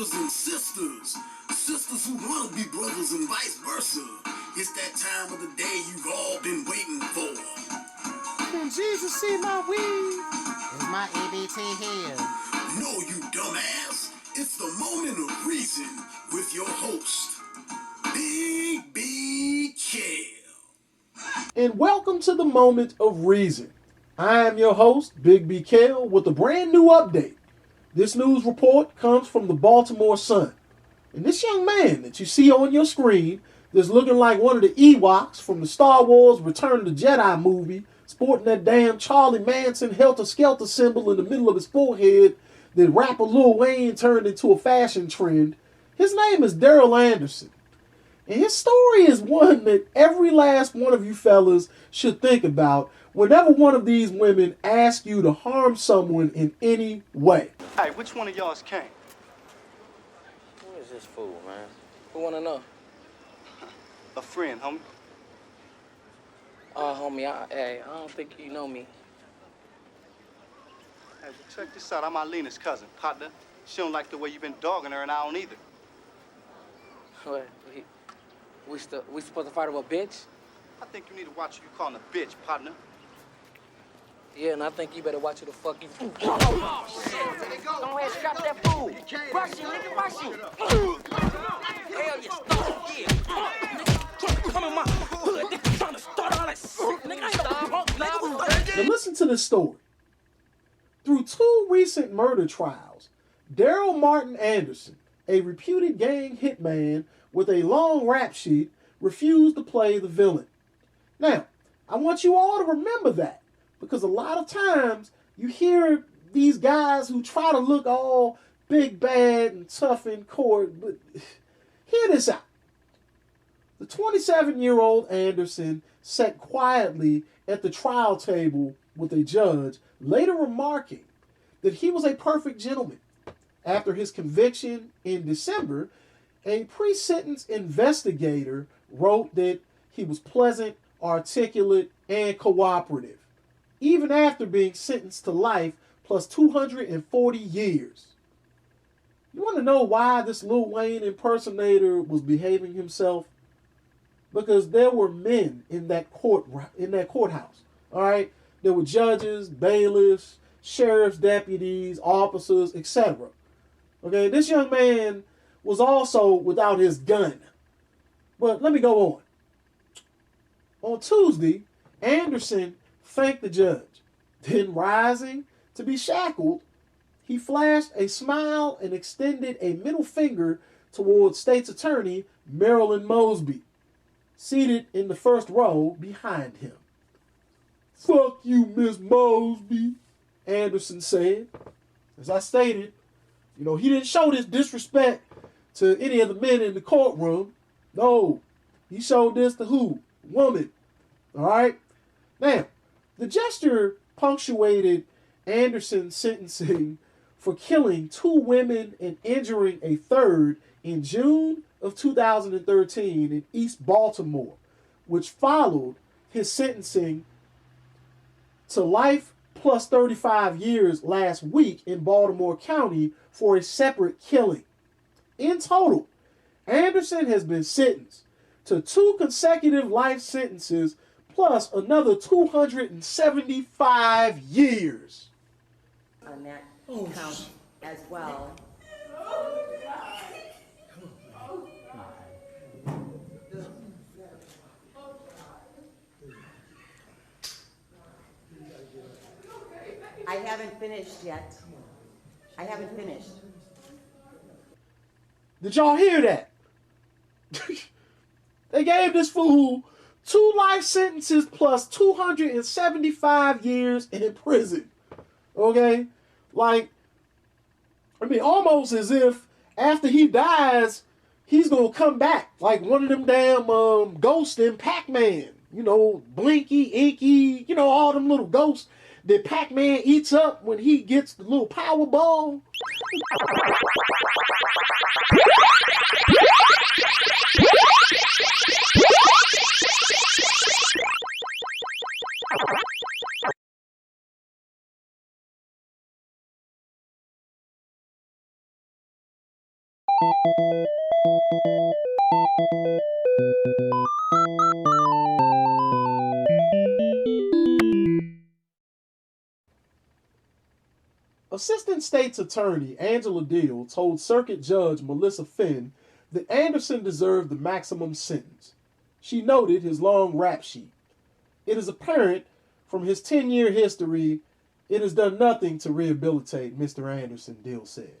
brothers and sisters, sisters who want to be brothers and vice versa. It's that time of the day you've all been waiting for. Can Jesus see my weed? Is my EBT here? No, you dumbass. It's the moment of reason with your host, Big B Kale. And welcome to the Moment of Reason. I am your host, Big B Kale, with a brand new update. This news report comes from the Baltimore Sun. And this young man that you see on your screen that's looking like one of the Ewoks from the Star Wars Return of the Jedi movie, sporting that damn Charlie Manson helter-skelter symbol in the middle of his forehead that rapper Lil Wayne turned into a fashion trend. His name is Daryl Anderson. And his story is one that every last one of you fellas should think about whenever one of these women asks you to harm someone in any way. Hey, which one of y'all's came? Who is this fool, man? Who wanna know? A friend, homie. Homie, I don't think you know me. Hey, well, check this out. I'm Eileen's cousin, partner. She don't like the way you've been dogging her, and I don't either. What? We supposed to fight over a bitch? I think you need to watch who you calling a bitch, partner. Yeah, and I think you better watch who the fuck you. Oh, shit! Go ahead, strap that fool. Rush him, nigga, rush him. Hell, you stop, yeah. Nigga, come in my hood, nigga, trying to start all that shit. Nigga, I ain't Now listen to this story. Through two recent murder trials, Daryl Martin Anderson, a reputed gang hitman with a long rap sheet, refused to play the villain. Now, I want you all to remember that, because a lot of times you hear these guys who try to look all big, bad, and tough in court, but hear this out. The 27-year-old Anderson sat quietly at the trial table with a judge, later remarking that he was a perfect gentleman. After his conviction in December, a pre-sentence investigator wrote that he was pleasant, articulate, and cooperative, even after being sentenced to life plus 240 years. You want to know why this Lil Wayne impersonator was behaving himself? Because there were men in that courthouse. All right, there were judges, bailiffs, sheriff's deputies, officers, etc. Okay, this young man was also without his gun. But let me go on. On Tuesday, Anderson thanked the judge. Then, rising to be shackled, he flashed a smile and extended a middle finger towards State's Attorney Marilyn Mosby, seated in the first row behind him. "Fuck you, Miss Mosby," Anderson said. As I stated, he didn't show this disrespect to any of the men in the courtroom. No, he showed this to who? Woman. All right? Now, the gesture punctuated Anderson's sentencing for killing two women and injuring a third in June of 2013 in East Baltimore, which followed his sentencing to life plus 35 years last week in Baltimore County for a separate killing. In total, Anderson has been sentenced to 2 consecutive life sentences plus another 275 years. On that count as well. I haven't finished yet. I haven't finished. Did y'all hear that? They gave this fool 2 life sentences plus 275 years in prison. Okay? Almost as if after he dies, he's gonna come back like one of them damn ghosts in Pac-Man. Blinky, Inky, all them little ghosts that Pac-Man eats up when he gets the little power ball. Assistant State's Attorney Angela Deal told Circuit Judge Melissa Finn that Anderson deserved the maximum sentence. She noted his long rap sheet. It is apparent from his 10-year history, it has done nothing to rehabilitate Mr. Anderson, Deal said.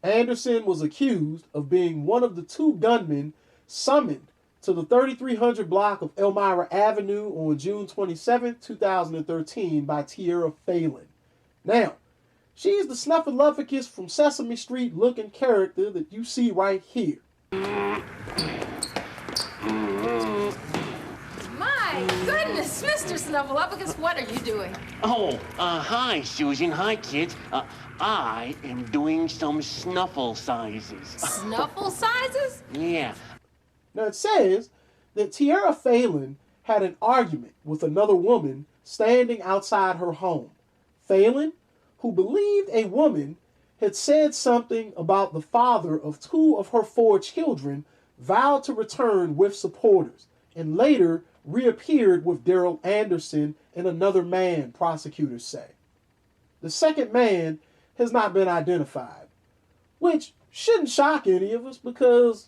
Anderson was accused of being one of the 2 gunmen summoned to the 3300 block of Elmira Avenue on June 27, 2013 by Tierra Phelan. Now, she is the Snuffleupagus from Sesame Street looking character that you see right here. My goodness, Mr. Snuffleupagus, what are you doing? Oh, hi, Susan. Hi, kids. I am doing some snuffle sizes. Snuffle sizes? Yeah. Now it says that Tierra Phelan had an argument with another woman standing outside her home. Phelan, who believed a woman had said something about the father of 2 of her 4 children, vowed to return with supporters and later reappeared with Daryl Anderson and another man, prosecutors say. The second man has not been identified, which shouldn't shock any of us because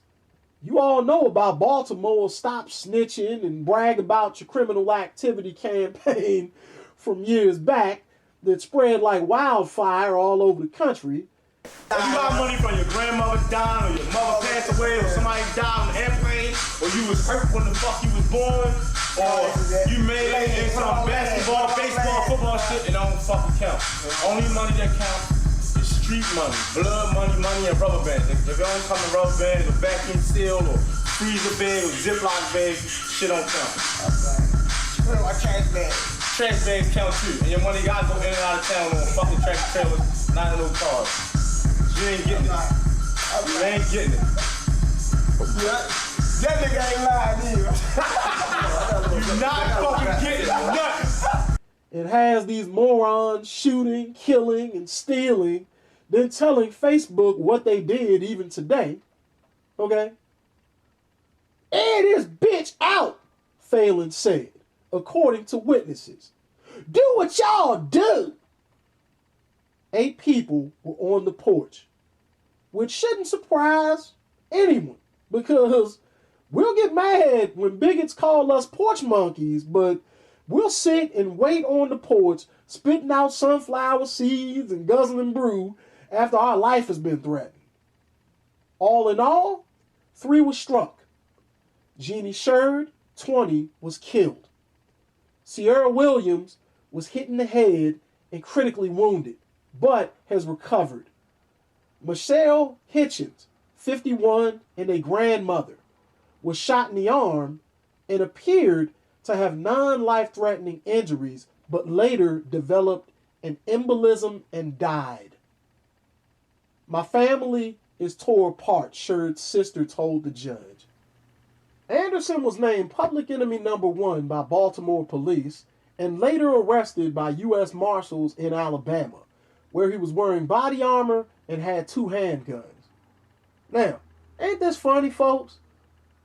you all know about Baltimore's Stop Snitching and Brag About Your Criminal Activity campaign from years back that spread like wildfire all over the country. If you got money from your grandmother dying, or your mother passed away, or somebody died on an airplane, or you was hurt when the fuck you was born, or you made it in some basketball, baseball, football shit, it don't fucking count. Only money that counts is street money, blood money, money, and rubber bands. If it don't come in rubber bands, a vacuum seal, or freezer bag, or Ziploc bag, shit don't count. My trash bag. Trash bags count too, and your money gotta go in and out of town on fucking tractor trailers, not in no cars. You ain't getting it. You ain't getting it. That nigga ain't lying either. You not fucking getting it. Nothing. It has these morons shooting, killing, and stealing, then telling Facebook what they did even today. Okay? Air this bitch out, Phelan said, according to witnesses. Do what y'all do. 8 people were on the porch, which shouldn't surprise anyone because we'll get mad when bigots call us porch monkeys, but we'll sit and wait on the porch, spitting out sunflower seeds and guzzling brew after our life has been threatened. All in all, 3 were struck. Jeannie Sherd, 20, was killed. Sierra Williams was hit in the head and critically wounded, but has recovered. Michelle Hitchens, 51, and a grandmother, was shot in the arm and appeared to have non-life-threatening injuries, but later developed an embolism and died. My family is tore apart, Sherd's sister told the judge. Anderson was named public enemy number 1 by Baltimore police and later arrested by U.S. Marshals in Alabama, where he was wearing body armor and had 2 handguns. Now, ain't this funny, folks?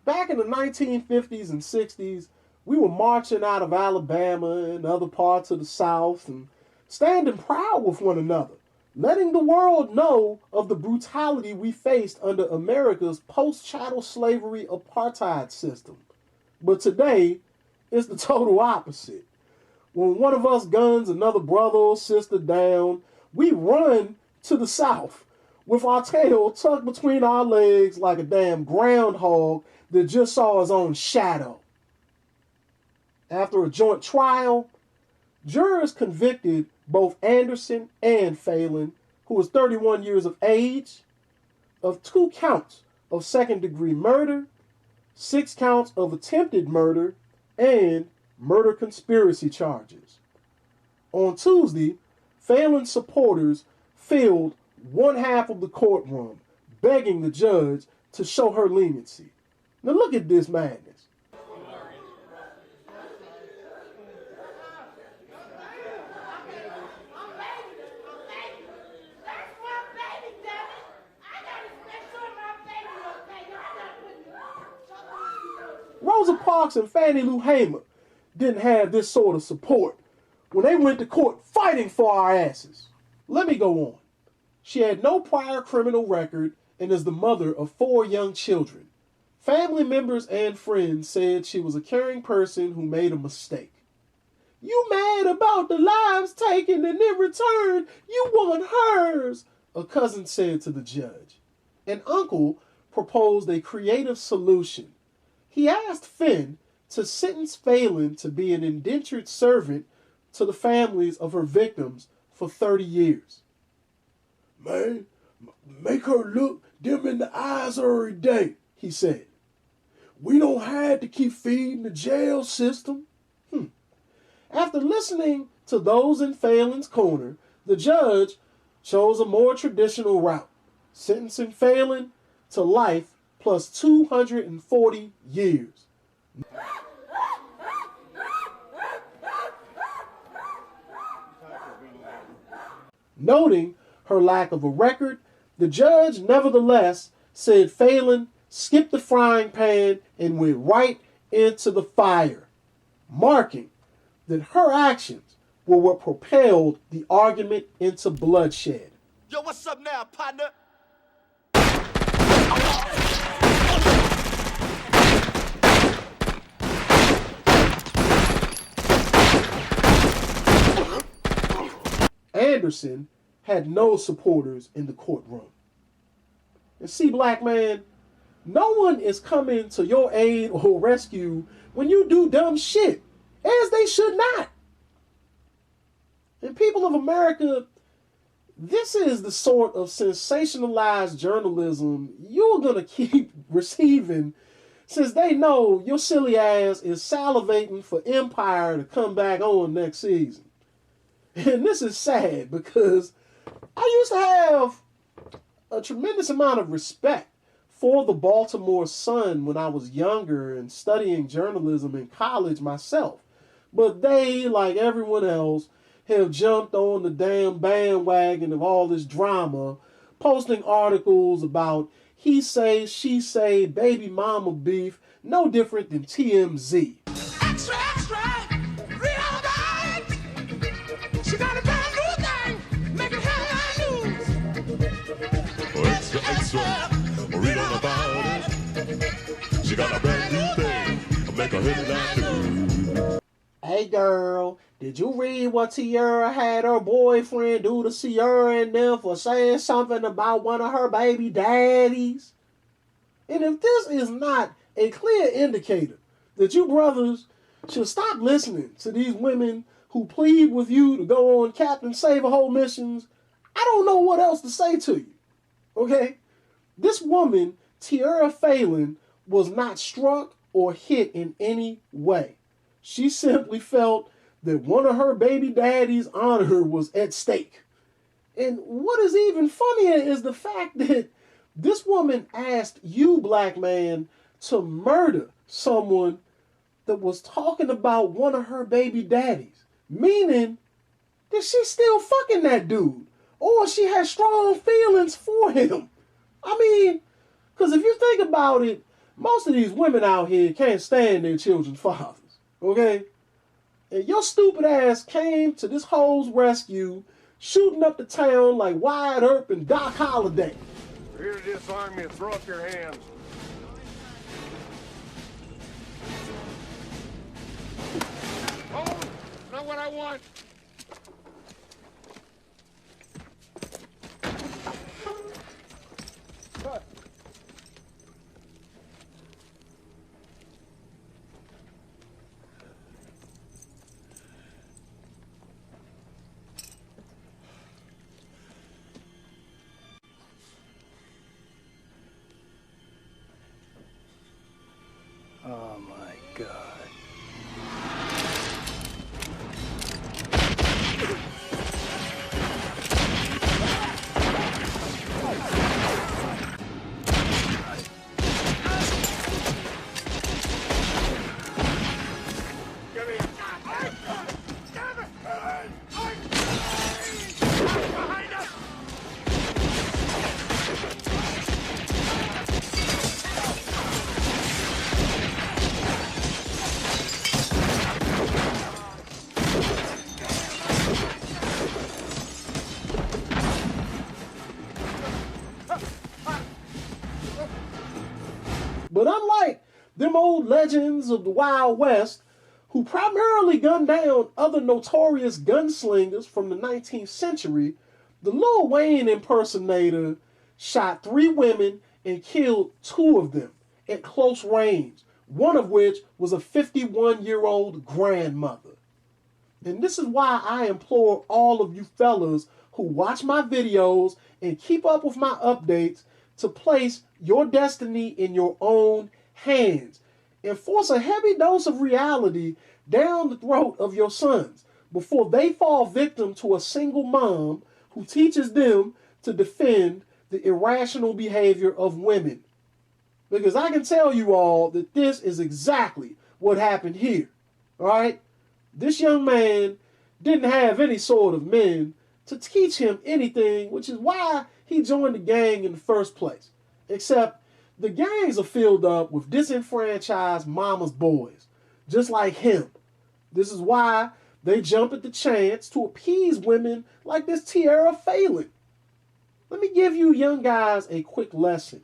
Back in the 1950s and 60s, we were marching out of Alabama and other parts of the South and standing proud with one another, letting the world know of the brutality we faced under America's post-chattel slavery apartheid system. But today, it's the total opposite. When one of us guns another brother or sister down, we run to the South with our tail tucked between our legs like a damn groundhog that just saw his own shadow. After a joint trial, jurors convicted both Anderson and Phelan, who was 31 years of age, of 2 counts of second-degree murder, 6 counts of attempted murder, and murder conspiracy charges. On Tuesday, Phelan's supporters filled one half of the courtroom, begging the judge to show her leniency. Now look at this madness. Rosa Parks and Fannie Lou Hamer didn't have this sort of support when they went to court fighting for our asses. Let me go on. She had no prior criminal record and is the mother of 4 young children. Family members and friends said she was a caring person who made a mistake. You mad about the lives taken and in return you want hers, a cousin said to the judge. An uncle proposed a creative solution. He asked Finn to sentence Phelan to be an indentured servant to the families of her victims for 30 years. Man, make her look them in the eyes every day, he said. We don't have to keep feeding the jail system. After listening to those in Phelan's corner, the judge chose a more traditional route, sentencing Phelan to life plus 240 years. Noting her lack of a record, the judge nevertheless said Phelan skipped the frying pan and went right into the fire, marking that her actions were what propelled the argument into bloodshed. Yo, what's up now, partner? Anderson had no supporters in the courtroom. And see, black man, no one is coming to your aid or rescue when you do dumb shit, as they should not. And people of America, this is the sort of sensationalized journalism you're going to keep receiving since they know your silly ass is salivating for Empire to come back on next season. And this is sad because I used to have a tremendous amount of respect for the Baltimore Sun when I was younger and studying journalism in college myself. But they, like everyone else, have jumped on the damn bandwagon of all this drama, posting articles about he say, she say, baby mama beef, no different than TMZ. Extra, extra, real bad. She got a brand new thing, making headline news. Extra, extra, read all about it. She got a brand new thing, make a headline news. Hey girl, did you read what Tiara had her boyfriend do to Sierra and them for saying something about one of her baby daddies? And if this is not a clear indicator that you brothers should stop listening to these women who plead with you to go on Captain Save-A-Hole missions, I don't know what else to say to you. Okay? This woman, Tiara Phelan, was not struck or hit in any way. She simply felt that one of her baby daddy's honor was at stake. And what is even funnier is the fact that this woman asked you, black man, to murder someone that was talking about one of her baby daddies. Meaning that she's still fucking that dude. Or she has strong feelings for him. I mean, because if you think about it, most of these women out here can't stand their children's fathers. Okay? And your stupid ass came to this hoe's rescue, shooting up the town like Wyatt Earp and Doc Holliday. We're here to disarm you. Throw up your hands. Oh, not what I want. Cut. Oh my God. But unlike them old legends of the Wild West, who primarily gunned down other notorious gunslingers from the 19th century, the Lil Wayne impersonator shot 3 women and killed 2 of them at close range, one of which was a 51-year-old grandmother. And this is why I implore all of you fellas who watch my videos and keep up with my updates to place your destiny in your own hands and force a heavy dose of reality down the throat of your sons before they fall victim to a single mom who teaches them to defend the irrational behavior of women. Because I can tell you all that this is exactly what happened here. All right? This young man didn't have any sort of men to teach him anything, which is why he joined the gang in the first place. Except the gangs are filled up with disenfranchised mama's boys, just like him. This is why they jump at the chance to appease women like this Tierra Phelan. Let me give you young guys a quick lesson.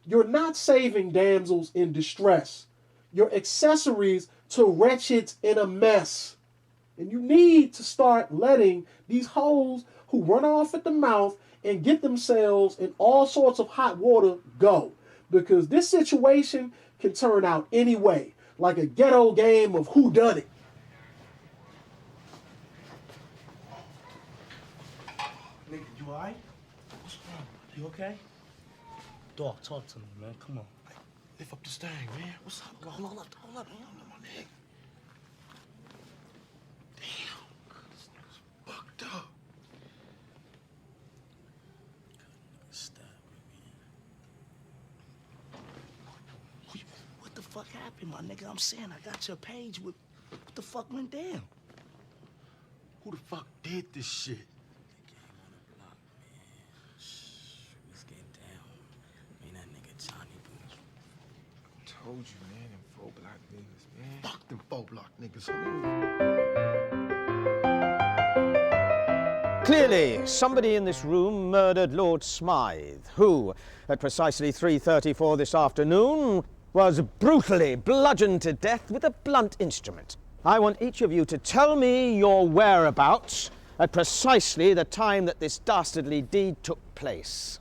You're not saving damsels in distress. You're accessories to wretches in a mess. And you need to start letting these hoes who run off at the mouth and get themselves in all sorts of hot water go. Because this situation can turn out any way, like a ghetto game of whodunit. Nigga, you alright? What's wrong? You okay? Dog, talk to me, man. Come on. Hey, lift up this thing, man. What's up? Hold up, man. My neck. Damn. This nigga's fucked up. What the fuck happened, my nigga? I'm saying I got your page. What the fuck went down? Who the fuck did this shit? Told you, man, them 4 block niggas, man. Fuck them 4 block niggas. Clearly, somebody in this room murdered Lord Smythe, who, at precisely 3:34 this afternoon, was brutally bludgeoned to death with a blunt instrument. I want each of you to tell me your whereabouts at precisely the time that this dastardly deed took place.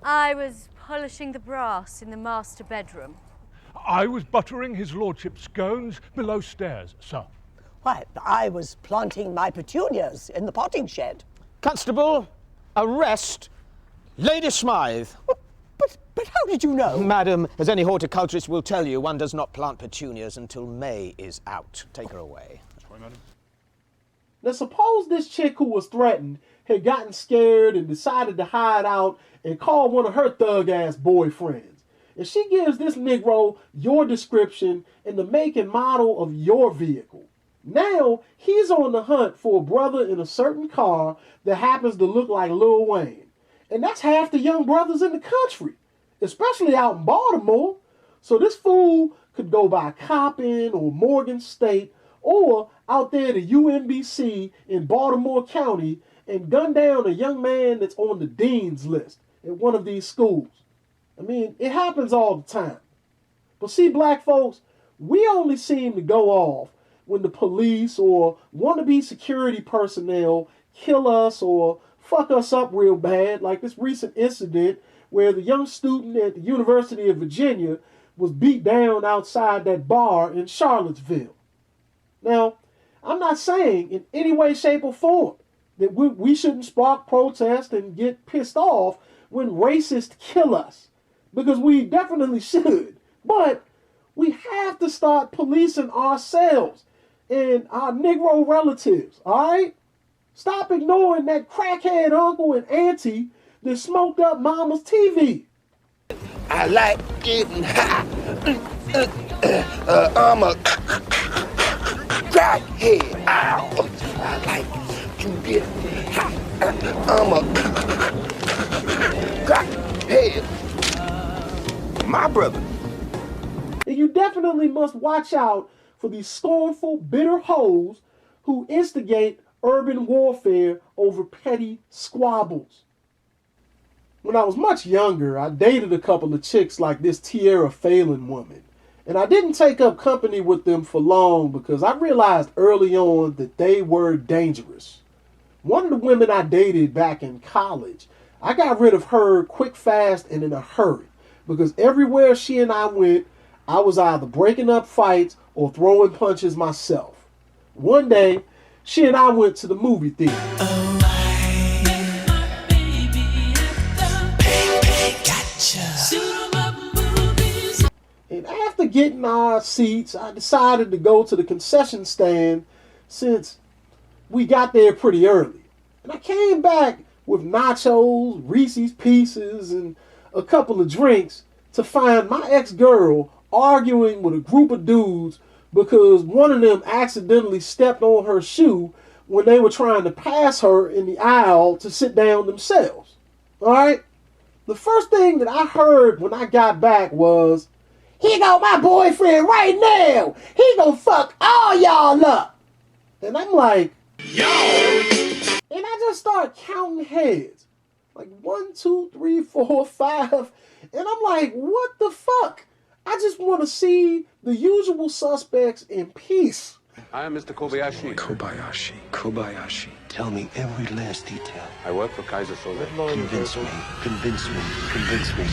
I was polishing the brass in the master bedroom. I was buttering his lordship's scones below stairs, sir. Why, I was planting my petunias in the potting shed. Constable, arrest Lady Smythe. But how did you know? Madam, as any horticulturist will tell you, one does not plant petunias until May is out. Take her away. That's right, madam. Now suppose this chick who was threatened had gotten scared and decided to hide out and call one of her thug-ass boyfriends. And she gives this Negro your description and the make and model of your vehicle. Now, he's on the hunt for a brother in a certain car that happens to look like Lil Wayne. And that's half the young brothers in the country, especially out in Baltimore. So this fool could go by Coppin or Morgan State or out there to UMBC in Baltimore County and gun down a young man that's on the dean's list at one of these schools. I mean, it happens all the time. But see, black folks, we only seem to go off when the police or wannabe security personnel kill us or fuck us up real bad, like this recent incident where the young student at the University of Virginia was beat down outside that bar in Charlottesville. Now, I'm not saying in any way, shape, or form that we shouldn't spark protest and get pissed off when racists kill us, because we definitely should. But we have to start policing ourselves and our Negro relatives, all right? Stop ignoring that crackhead uncle and auntie that smoked up mama's TV. I like getting high. I'm a crackhead. Ow. I like to get high. I'm a crackhead. My brother. And you definitely must watch out for these scornful, bitter hoes who instigate urban warfare over petty squabbles. When I was much younger, I dated a couple of chicks like this Tierra Phelan woman. And I didn't take up company with them for long because I realized early on that they were dangerous. One of the women I dated back in college, I got rid of her quick, fast, and in a hurry. Because everywhere she and I went, I was either breaking up fights or throwing punches myself. One day, she and I went to the movie theater. And after getting our seats, I decided to go to the concession stand since we got there pretty early. And I came back with nachos, Reese's Pieces, and a couple of drinks to find my ex-girl arguing with a group of dudes because one of them accidentally stepped on her shoe when they were trying to pass her in the aisle to sit down themselves. Alright? The first thing that I heard when I got back was, "Here go my boyfriend right now. He gonna fuck all y'all up." And I'm like, yo! And I just start counting heads. Like 1, 2, 3, 4, 5. And I'm like, what the fuck? I just want to see the usual suspects in peace. I am Mr. Kobayashi. Kobayashi. Tell me every last detail. I work for Kaiser Soze. Convince me.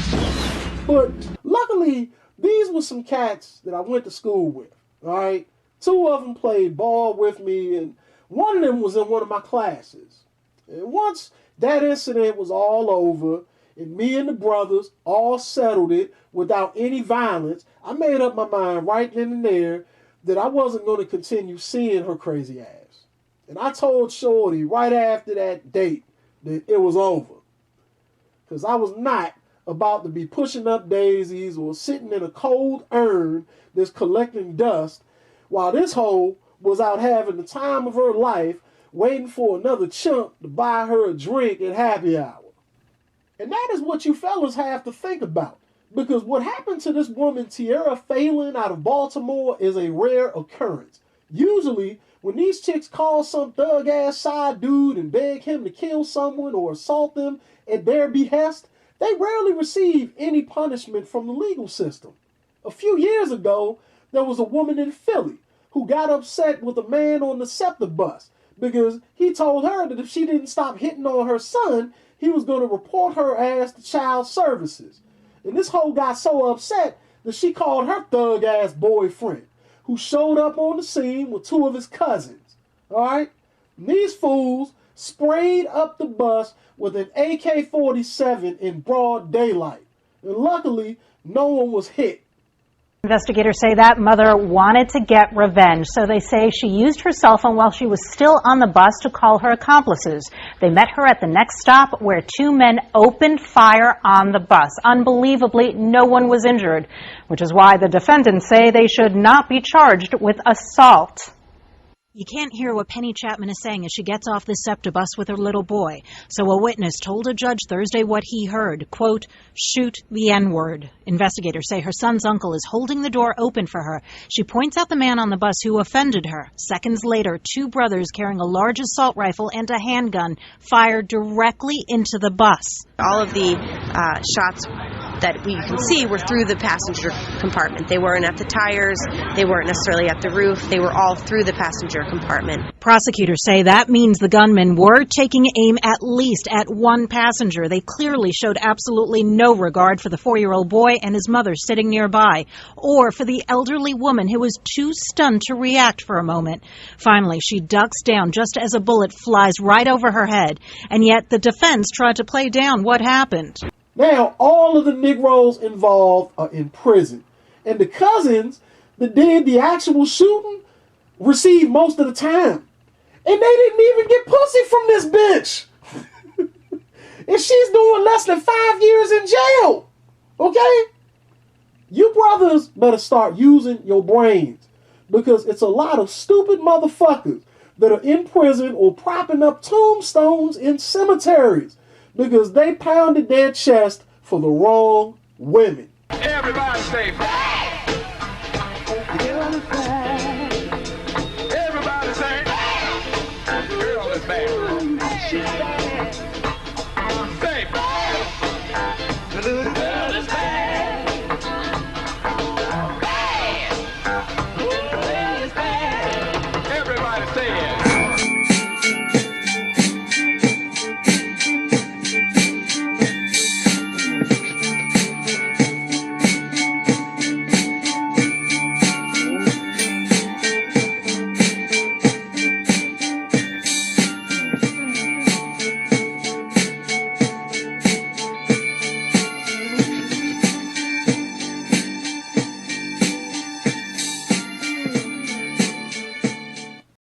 But luckily, these were some cats that I went to school with. Alright? 2 of them played ball with me, and one of them was in one of my classes. And once that incident was all over, and me and the brothers all settled it without any violence, I made up my mind right then and there that I wasn't going to continue seeing her crazy ass. And I told Shorty right after that date that it was over. Because I was not about to be pushing up daisies or sitting in a cold urn that's collecting dust while this hoe was out having the time of her life waiting for another chump to buy her a drink at happy hour. And that is what you fellas have to think about. Because what happened to this woman, Tierra Phelan, out of Baltimore is a rare occurrence. Usually, when these chicks call some thug-ass side dude and beg him to kill someone or assault them at their behest, they rarely receive any punishment from the legal system. A few years ago, there was a woman in Philly who got upset with a man on the SEPTA bus because he told her that if she didn't stop hitting on her son, he was going to report her ass to child services. And this hoe got so upset that she called her thug-ass boyfriend, who showed up on the scene with 2 of his cousins. Alright? These fools sprayed up the bus with an AK-47 in broad daylight. And luckily, no one was hit. Investigators say that mother wanted to get revenge, so they say she used her cell phone while she was still on the bus to call her accomplices. They met her at the next stop where 2 men opened fire on the bus. Unbelievably, no one was injured, which is why the defendants say they should not be charged with assault. You can't hear what Penny Chapman is saying as she gets off the SEPTA bus with her little boy. So a witness told a judge Thursday what he heard, quote, "Shoot the N-word." Investigators say her son's uncle is holding the door open for her. She points out the man on the bus who offended her. Seconds later, 2 brothers carrying a large assault rifle and a handgun fired directly into the bus. All of the shots that we can see were through the passenger compartment. They weren't at the tires, they weren't necessarily at the roof, they were all through the passenger compartment. Prosecutors say that means the gunmen were taking aim at least at one passenger. They clearly showed absolutely no regard for the 4-year-old boy and his mother sitting nearby, or for the elderly woman who was too stunned to react for a moment. Finally, she ducks down just as a bullet flies right over her head, and yet the defense tried to play down what happened. Now, all of the Negroes involved are in prison. And the cousins that did the actual shooting received most of the time. And they didn't even get pussy from this bitch. And she's doing less than 5 years in jail. Okay? You brothers better start using your brains. Because it's a lot of stupid motherfuckers that are in prison or propping up tombstones in cemeteries. Because they pounded their chest for the wrong women. Everybody say, everybody say, girl is bad. Say,